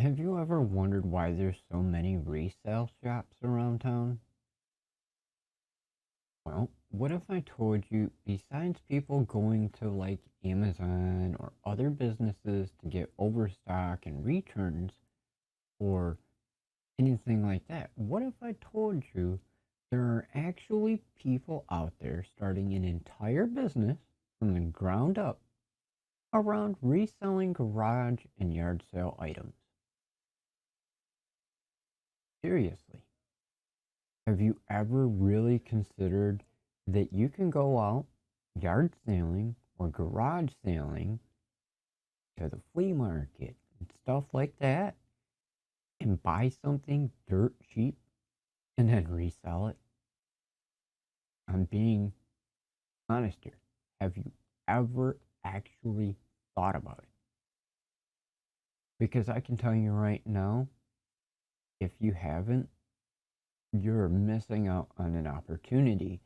Have you ever wondered why there's so many resale shops around town? Well, what if I told you besides people going to like Amazon or other businesses to get overstock and returns or anything like that, what if I told you there are actually people out there starting an entire business from the ground up around reselling garage and yard sale items? Seriously. Have you ever really considered that you can go out yard selling or garage selling to the flea market and stuff like that and buy something dirt cheap and then resell it? I'm being honest here. Have you ever actually thought about it? Because I can tell you right now, if you haven't, you're missing out on an opportunity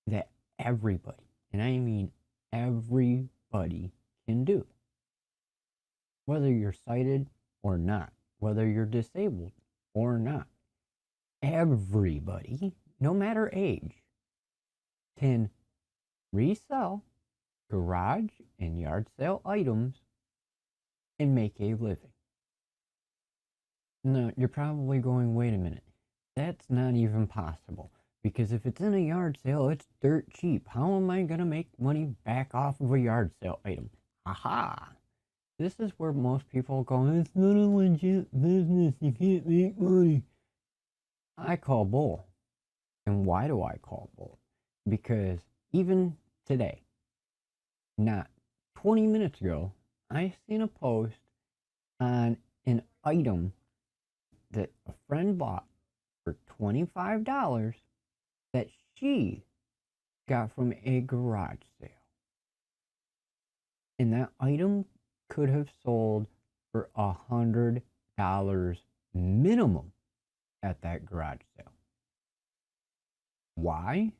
that everybody, and I mean everybody, can do. Whether you're sighted or not, whether you're disabled or not, everybody, no matter age, can resell garage and yard sale items and make a living. Now, you're probably going, wait a minute, that's not even possible. Because if it's in a yard sale, it's dirt cheap. How am I going to make money back off of a yard sale item? Aha! This is where most people go, it's not a legit business. You can't make money. I call bull. And why do I call bull? Because even today, not 20 minutes ago, I seen a post on an item that a friend bought for $25 that she got from a garage sale. And that item could have sold for $100 minimum at that garage sale. Why?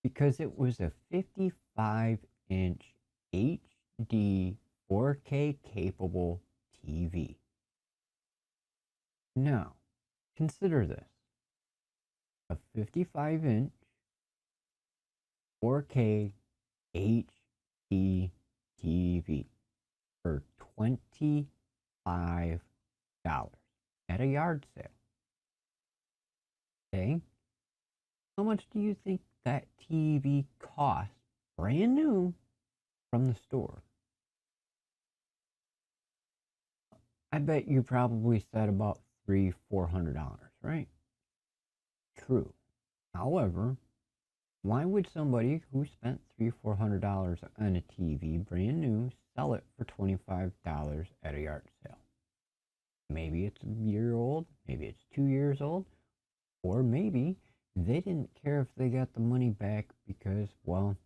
Because it was a 55-inch HD 4K capable TV. Now, consider this. A 55-inch 4K HD TV for $25 at a yard sale. Okay? How much do you think that TV cost brand new from the store? I bet you probably said about $300-400, right? True. However, why would somebody who spent $300-400 on a TV brand new sell it for $25 at a yard sale? Maybe it's a year old, maybe it's 2 years old, or maybe they didn't care if they got the money back because, well,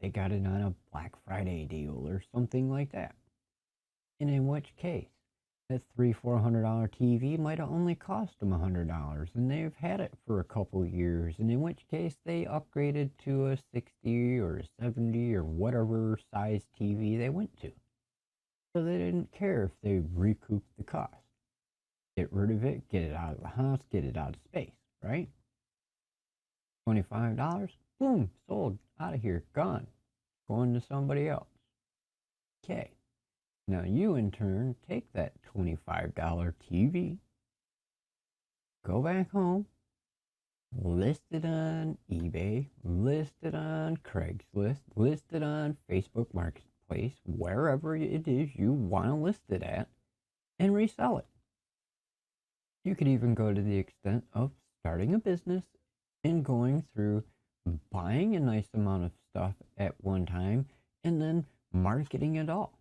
they got it on a Black Friday deal or something like that. And in which case, that $300-400 TV might have only cost them $100, and they've had it for a couple years. And in which case, they upgraded to a 60 or a 70 or whatever size TV they went to. So they didn't care if they recouped the cost. Get rid of it, get it out of the house, get it out of space, right? $25, boom, sold, out of here, gone, going to somebody else. Okay. Now you in turn take that $25 TV, go back home, list it on eBay, list it on Craigslist, list it on Facebook Marketplace, wherever it is you want to list it at, and resell it. You could even go to the extent of starting a business and going through buying a nice amount of stuff at one time and then marketing it all.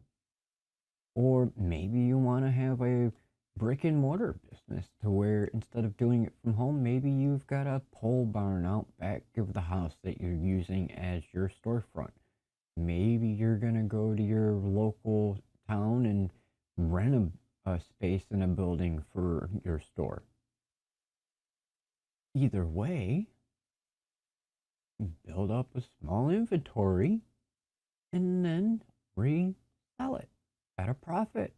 Or maybe you want to have a brick and mortar business to where instead of doing it from home, maybe you've got a pole barn out back of the house that you're using as your storefront. Maybe you're going to go to your local town and rent a space in a building for your store. Either way, build up a small inventory and then resell it at a profit.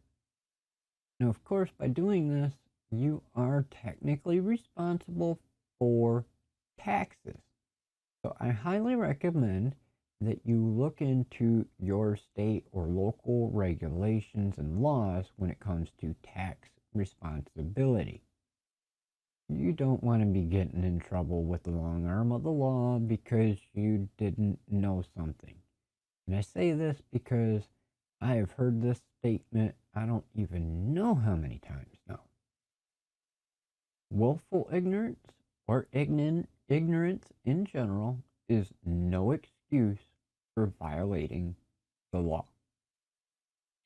Now, of course, by doing this, you are technically responsible for taxes. So I highly recommend that you look into your state or local regulations and laws when it comes to tax responsibility. You don't want to be getting in trouble with the long arm of the law because you didn't know something. And I say this because I have heard this statement I don't even know how many times now. Willful ignorance or ignorance in general is no excuse for violating the law.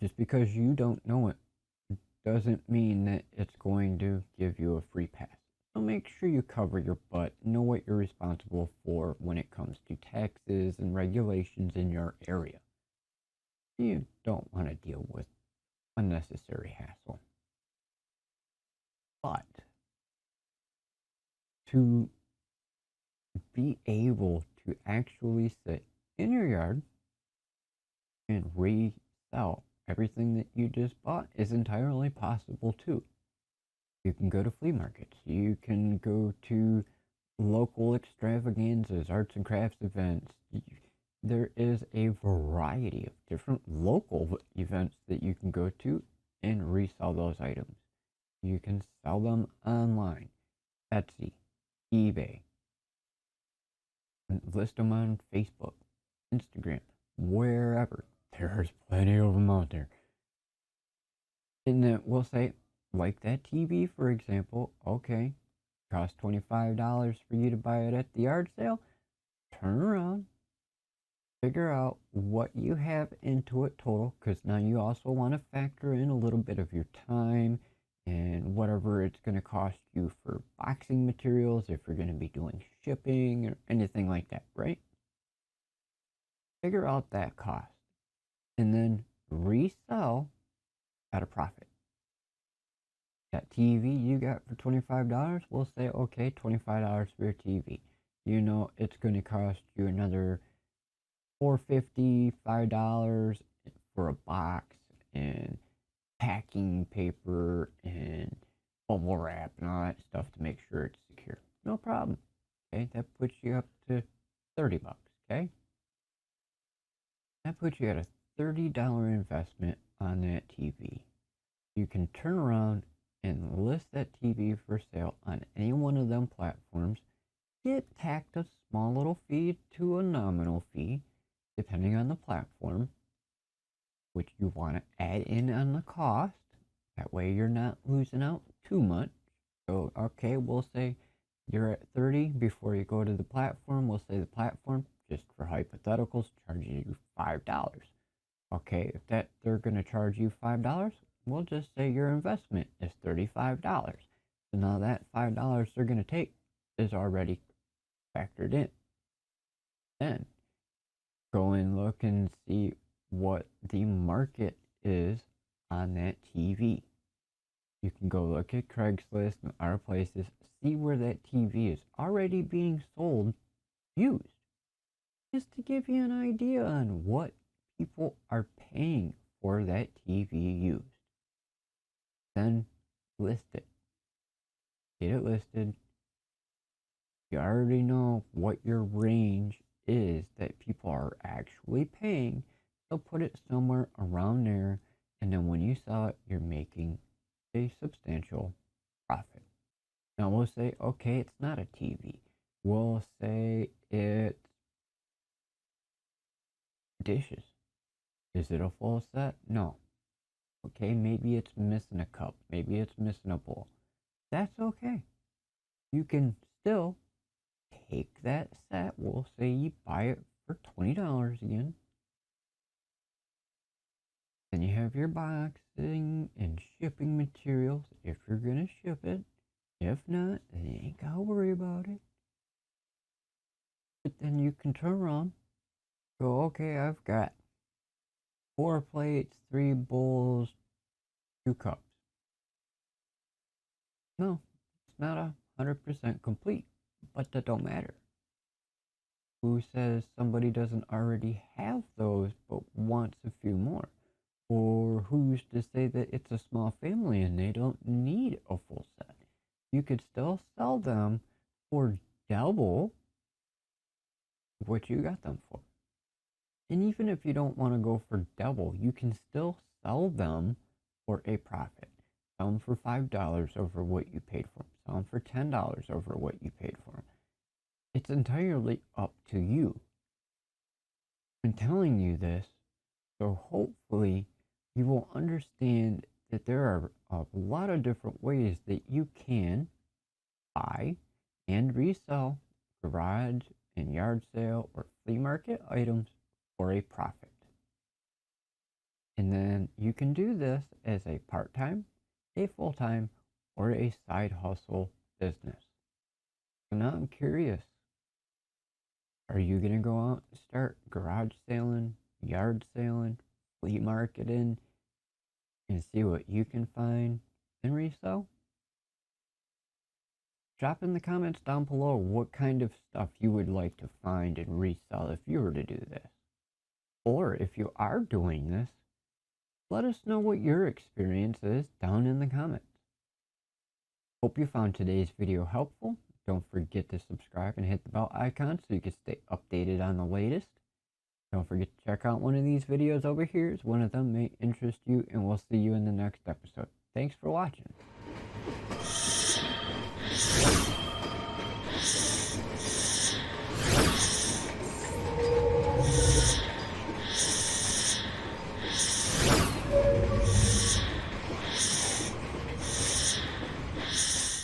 Just because you don't know it doesn't mean that it's going to give you a free pass. So make sure you cover your butt, know what you're responsible for when it comes to taxes and regulations in your area. You don't want to deal with unnecessary hassle. But to be able to actually sit in your yard and resell everything that you just bought is entirely possible too. You can go to flea markets. You can go to local extravaganzas, arts and crafts events. There is a variety of different local events that you can go to and resell those items. You can sell them online, Etsy, eBay, list them on Facebook, Instagram, wherever. There's plenty of them out there. And then we'll say, like that TV, for example, okay, cost $25 for you to buy it at the yard sale. Turn around, figure out what you have into it total, because now you also want to factor in a little bit of your time and whatever it's going to cost you for boxing materials, if you're going to be doing shipping or anything like that, right? Figure out that cost and then resell at a profit. That TV you got for $25, we'll say, okay, $25 for your TV. You know it's going to cost you another $4.50, $5 for a box and packing paper and bubble wrap and all that stuff to make sure it's secure. No problem. Okay, that puts you up to $30. Okay, that puts you at a $30 investment on that TV. You can turn around and list that TV for sale on any one of them platforms. Get tacked a small little fee to a nominal fee, depending on the platform, which you want to add in on the cost. That way you're not losing out too much. So, okay, we'll say you're at 30 before you go to the platform. We'll say the platform, just for hypotheticals, charges you $5. Okay, if they're going to charge you $5, we'll just say your investment is $35. So now that $5 they're going to take is already factored in. Then go and look and see what the market is on that TV. You can go look at Craigslist and other places, see where that TV is already being sold used, just to give you an idea on what people are paying for that TV used. Then list it. Get it listed. You already know what your range is that people are actually paying. So put it somewhere around there, and then when you sell it, you're making a substantial profit. Now we'll say, okay, it's not a TV. We'll say it's dishes. Is it a full set? No. Okay, maybe it's missing a cup. Maybe it's missing a bowl. That's okay. You can still take that set. We'll say you buy it for $20 again. Then you have your boxing and shipping materials if you're going to ship it. If not, then you ain't got to worry about it. But then you can turn around, go, okay, I've got 4 plates, 3 bowls, 2 cups. No, it's not 100% complete, but that don't matter. Who says somebody doesn't already have those but wants a few more? Or who's to say that it's a small family and they don't need a full set? You could still sell them for double what you got them for. And even if you don't want to go for double, you can still sell them for a profit. Sell them for $5 over what you paid for them. Sell them for $10 over what you paid for them. It's entirely up to you. I'm telling you this, so hopefully you will understand that there are a lot of different ways that you can buy and resell garage and yard sale or flea market items for a profit. And then you can do this as a part-time, a full-time, or a side hustle business. So now I'm curious, are you going to go out and start garage selling, yard selling, flea marketing, and see what you can find and resell? Drop in the comments down below what kind of stuff you would like to find and resell if you were to do this. Or if you are doing this, let us know what your experience is down in the comments. Hope you found today's video helpful. Don't forget to subscribe and hit the bell icon so you can stay updated on the latest. Don't forget to check out one of these videos over here, as one of them may interest you, and we'll see you in the next episode. Thanks for watching.